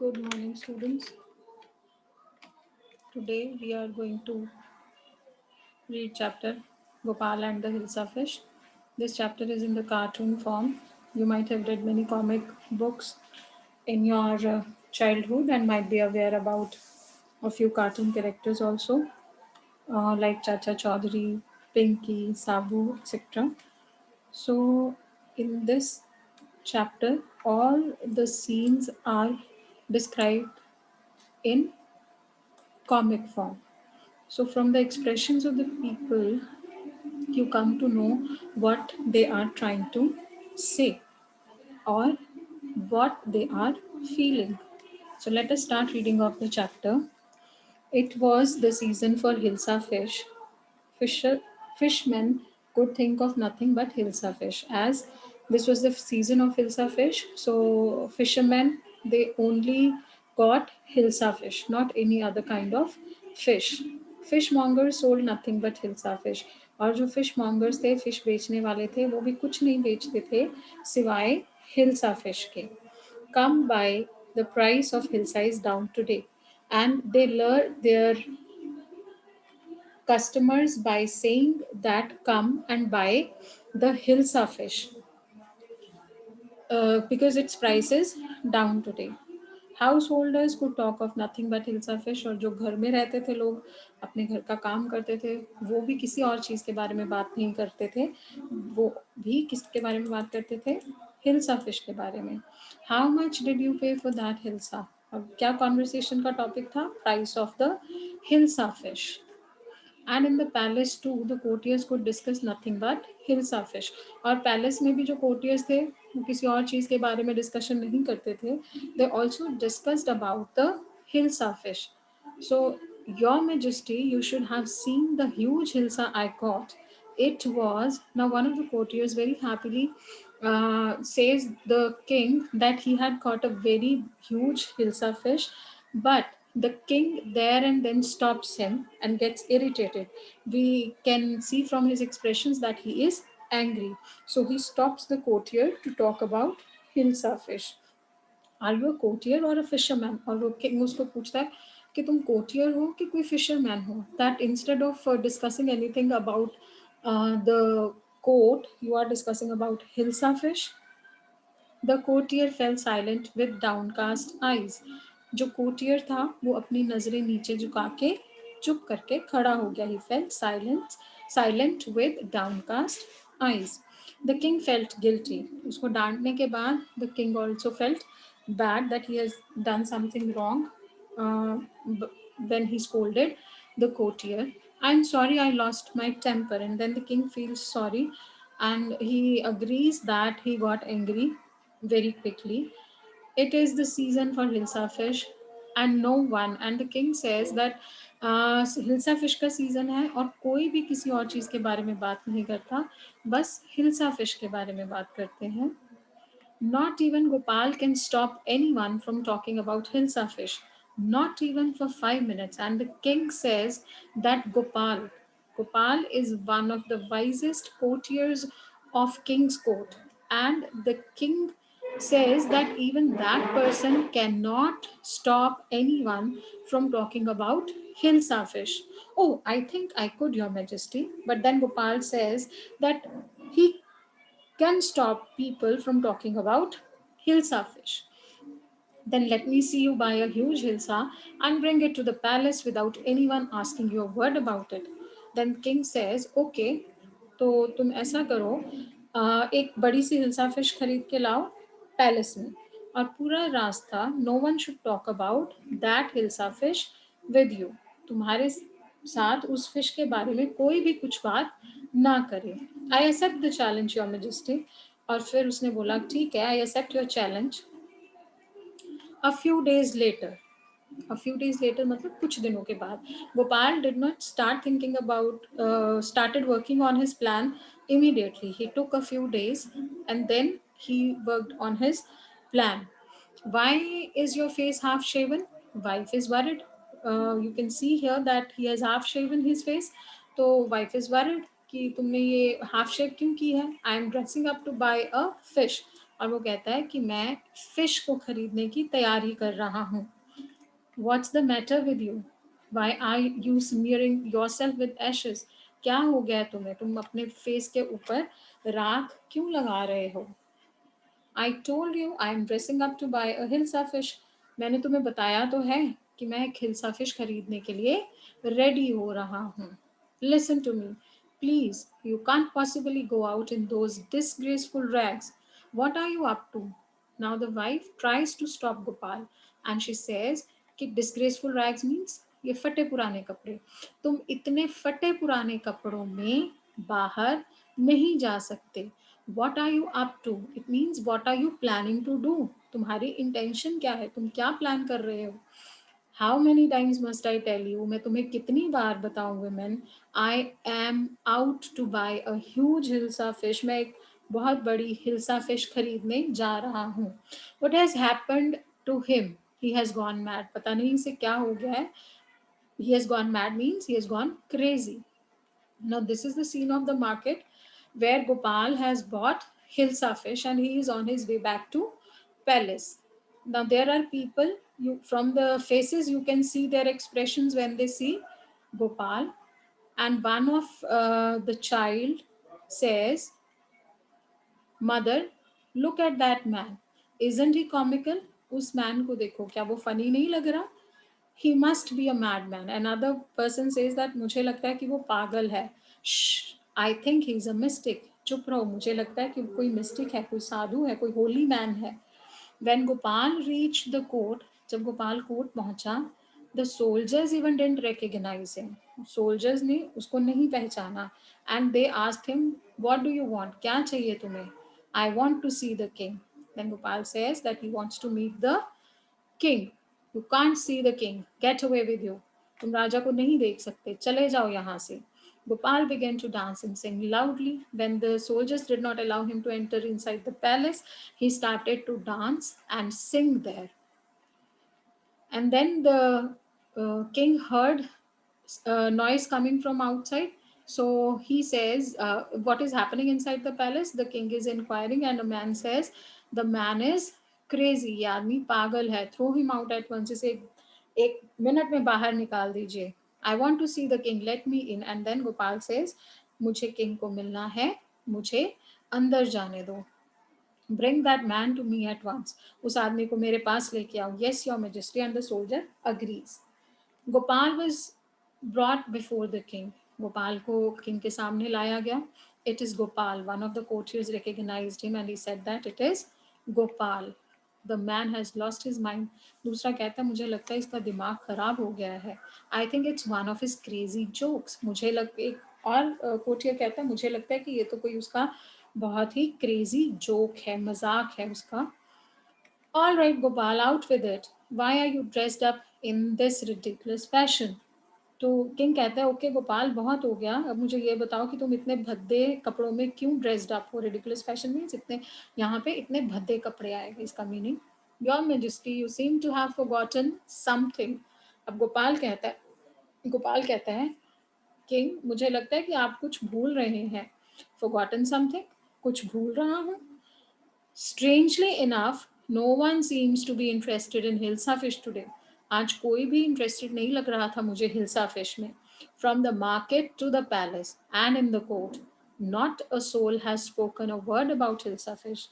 Good morning, students. Today we are going to read chapter Gopal and the Hilsa Fish. This chapter is in the cartoon form. You might have read many comic books in your childhood and might be aware about a few cartoon characters also, like Chacha Chaudhary, Pinky, Sabu, etc. So, in this chapter, all the scenes are described in comic form. So, from the expressions of the people, you come to know what they are trying to say or what they are feeling. So, let us start reading of the chapter. It was the season for Hilsa fish. Fisher, Fishmen could think of nothing but Hilsa fish. As this was the season of Hilsa fish, so fishermen they only got Hilsa fish, not any other kind of fish. Fishmongers sold nothing but Hilsa fish. और जो fish mongers थे fish बेचने वाले थे वो भी कुछ नहीं बेचते थे सिवाय हिल्सा फिश के. Come by, the price of Hilsa is down today, and they lure their customers by saying that come and buy the Hilsa fish because its price is down today. Householders could talk of nothing but Hilsa fish. और जो घर में रहते थे लोग अपने घर का काम करते थे वो भी किसी और चीज़ के बारे में बात नहीं करते थे, वो भी किसके बारे में बात करते थे, हिल्सा फिश के बारे में. How much did you pay for that hilsa. अब क्या कॉन्वर्सेशन का टॉपिक था, price of the hilsa fish. And in the palace to the courtiers could discuss nothing but hilsa fish. और पैलेस में भी जो कोर्टियर्स थे वो किसी और चीज़ के बारे में डिस्कशन नहीं करते थे, they also discussed about the hilsa fish. So your majesty you should have seen the huge hilsa I caught. It was now one of the courtiers very happily says the king that he had caught a very huge hilsa fish, but the king there and then stops him and gets irritated. We can see from his expressions that he is angry. So he stops the courtier to talk about hilsa fish. Are you a courtier or a fisherman. और वो king उसको पूछता है कि तुम कोटियर हो कि कोई फिशरमैन हो. That instead of discussing anything about the court you are discussing about hilsa fish. The courtier fell silent with downcast eyes. जो कोटियर था वो अपनी नजरें नीचे झुका के चुप करके खड़ा हो गया. He fell silent with downcast eyes. The king felt guilty. उसको डांटने के बाद the king also felt bad that he has done something wrong. When he scolded the courtier, I'm sorry I lost my temper. And then the king feels sorry and he agrees that he got angry very quickly. It is the season for hilsa fish and no one, and the king says that hilsa fish का season है और कोई भी किसी और चीज़ के बारे में बात नहीं करता, बस हिल्सा फिश के बारे में बात करते हैं. Not even Gopal can stop anyone from talking about Hilsa fish, not even for 5 minutes. And the king says that Gopal is one of the wisest courtiers of king's court. And the king says that even that person cannot stop anyone from talking about Hilsa fish. Oh, I think I could, Your Majesty. But then Gopal says that he can stop people from talking about hilsa fish. Then let me see you buy a huge hilsa and bring it to the palace without anyone asking you a word about it. Then king says, okay, तो तुम ऐसा करो, एक बड़ी सी hilsa fish खरीद के लाओ palace में और पूरा रास्ता no one should talk about that hilsa fish with you. तुम्हारे साथ उस फिश के बारे में कोई भी कुछ बात ना करे. I accept the challenge your majesty. और फिर उसने बोला ठीक है, I accept your challenge. A few days later, a few days later मतलब कुछ दिनों के बाद, Gopal did not start thinking about started working on his plan immediately. He took a few days and then he worked on his plan. Why is your face half shaven? Wife is worried. You can see here that he has half shaven his face. तो wife is worried कि तुमने ये half shave क्यों की है. I am dressing up to buy a fish. और वो कहता है कि मैं फिश को खरीदने की तैयारी कर रहा हूँ. What's the matter with you? Why are you smearing yourself with ashes? क्या हो गया है तुम्हें? तुम अपने फेस के ऊपर राख क्यों लगा रहे हो? I told you I am dressing up to buy a Hilsa fish. मैंने तुम्हें बताया तो है कि मैं एक हिल्सा फिश खरीदने के लिए रेडी हो रहा हूँ. Listen to me. Please, you can't possibly go out in those disgraceful rags. What are you up to? Now the wife tries to stop Gopal and she says कि disgraceful rags means ये फटे पुराने कपड़े. तुम इतने फटे पुराने कपड़ों में बाहर नहीं जा सकते. What are you up to? It means what are you planning to do? तुम्हारी इंटेंशन क्या है? तुम क्या प्लान कर रहे हो? How many times must I tell you? मैं तुम्हें कितनी बार बताऊं women? I am out to buy a huge hilsa fish. मैं एक बहुत बड़ी हिल्सा फिश खरीदने जा रहा हूँ. What has happened to him? He has gone mad. पता नहीं इसे क्या हो गया है. He has gone mad means he has gone crazy. Now, this is the scene of the market where Gopal has bought Hilsa fish and he is on his way back to palace. Now, there are people, you from the faces, you can see their expressions when they see Gopal. And one of the child says, Mother, look at that man. Isn't he comical? उस man को देखो, क्या वो funny नहीं लग रहा? He must be a madman. Another person says that मुझे लगता है कि वो पागल है. Shh, I think he's a mystic. चुप रहो, मुझे लगता है कि कोई मिस्टिक है, कोई साधु है, कोई होली मैन है. When Gopal reached the court, जब गोपाल कोर्ट पहुंचा, the soldiers even didn't recognize him. Soldiers ने उसको नहीं पहचाना. And they asked him, what do you want? क्या चाहिए तुम्हें? I want to see the king. Then Gopal says that he wants to meet the king. You can't see the king. Get away with you. तुम राजा को नहीं देख सकते. चले जाओ यहाँ से. Gopal began to dance and sing loudly. When the soldiers did not allow him to enter inside the palace, he started to dance and sing there. And then the king heard noise coming from outside. So he says, what is happening inside the palace? The king is inquiring, and a man says, the man is crazy. ये आदमी पागल है. Throw him out at once. इसे एक minute में बाहर निकाल दीजिए. I want to see the king. Let me in. And then Gopal says, मुझे king को मिलना है. मुझे अंदर जाने दो. Bring that man to me at once. उस आदमी को मेरे पास लेके आओ. Yes, your majesty. And the soldier agrees. Gopal was brought before the king. Gopal को king के सामने लाया गया. It is Gopal. One of the courtiers recognized him and he said that it is Gopal. The man has lost his mind. दूसरा कहता है मुझे लगता है इसका दिमाग खराब हो गया है. I think it's one of his crazy jokes. मुझे लग एक और कोटियर कहता है मुझे लगता है कि ये तो कोई उसका बहुत ही क्रेजी जोक है, मजाक है उसका. All right, Gopal, out with it. Why are you dressed up in this ridiculous fashion? तो किंग कहता है ओके गोपाल बहुत हो गया, अब मुझे ये बताओ कि तुम इतने भद्दे कपड़ों में क्यों ड्रेस्ड अप हो. रिडिकुलस फैशन मीन्स इतने यहाँ पे इतने भद्दे कपड़े आएगा इसका meaning. Your majesty you seem to have forgotten something. अब गोपाल कहता है किंग मुझे लगता है कि आप कुछ भूल रहे हैं. फॉरगॉटन समथिंग, कुछ भूल रहा हूँ. Strangely enough, no one seems to be interested in Hilsa fish today. आज कोई भी इंटरेस्टेड नहीं लग रहा था मुझे हिल्सा फिश में. From the market to the palace and in the court, not a soul has spoken a word about Hilsa fish.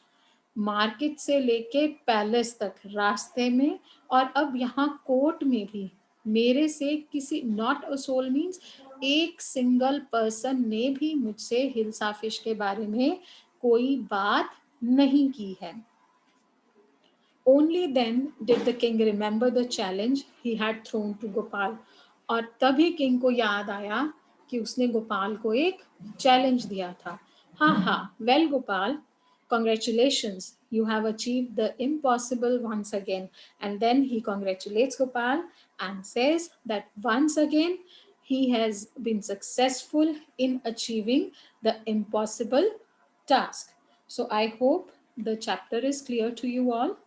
Market से लेके पैलेस तक रास्ते में और अब यहाँ कोर्ट में भी मेरे से किसी नॉट अ सोल मीन्स एक सिंगल पर्सन ने भी मुझसे हिल्सा फिश के बारे में कोई बात नहीं की है. Only then did the king remember the challenge he had thrown to Gopal. और तभी किंग को याद आया कि उसने गोपाल को एक चैलेंज दिया था. हा हा, well Gopal, congratulations, you have achieved the impossible once again. And then he congratulates Gopal and says that once again he has been successful in achieving the impossible task. So I hope the chapter is clear to you all.